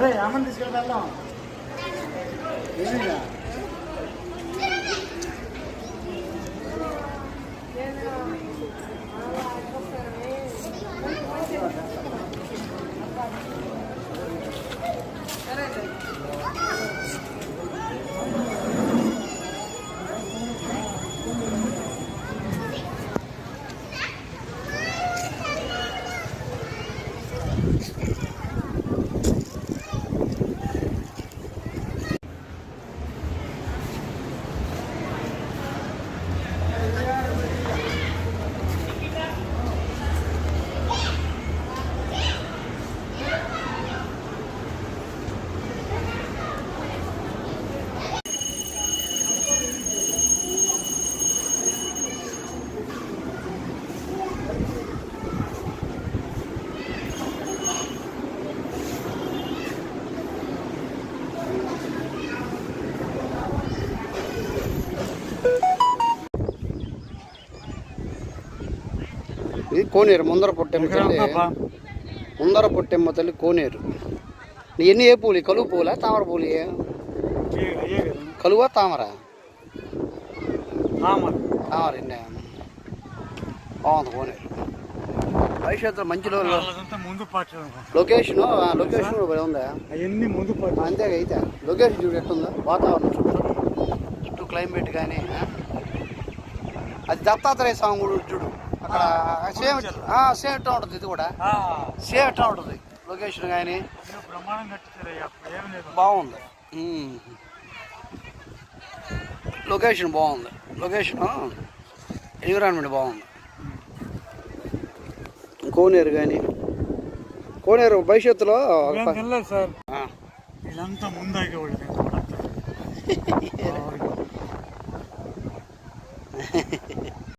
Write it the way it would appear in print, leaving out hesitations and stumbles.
రామన్ తీసుకెళ్ళి వెళ్దాం. ఇది కోనేరు ముందర పొట్టెమ్మ తల్లి, ముందర పొట్టెమ్మ తల్లి కోనేరు. ఎన్ని ఏ పూలు? కలువ పూలా తామర పూలు? కలువ తామర? తామర ఎన్ని బాగుంది కోనేరు. భవిష్యత్తులో మంచి లొకేషన్ లొకేషన్ ఉందా? అంతేగా అయితే లొకేషన్ చూడు ఎట్టుందో, వాతావరణం చుట్టూ క్లైమేట్ కానీ. అది దత్తాత్రేయ స్వామి కూడా చూడు అక్కడ. సేమ్ సేమ్ ఎట్లా ఉంటుంది, ఇది కూడా సేమ్ ఎట్లా ఉంటుంది లొకేషన్ కానీ. బాగుంది లొకేషన్, బాగుంది లొకేషన్, ఎన్విరాన్మెంట్ బాగుంది. కోనేరు కానీ, కోనేరు భవిష్యత్తులో సార్ ఇదంతా ముందాకే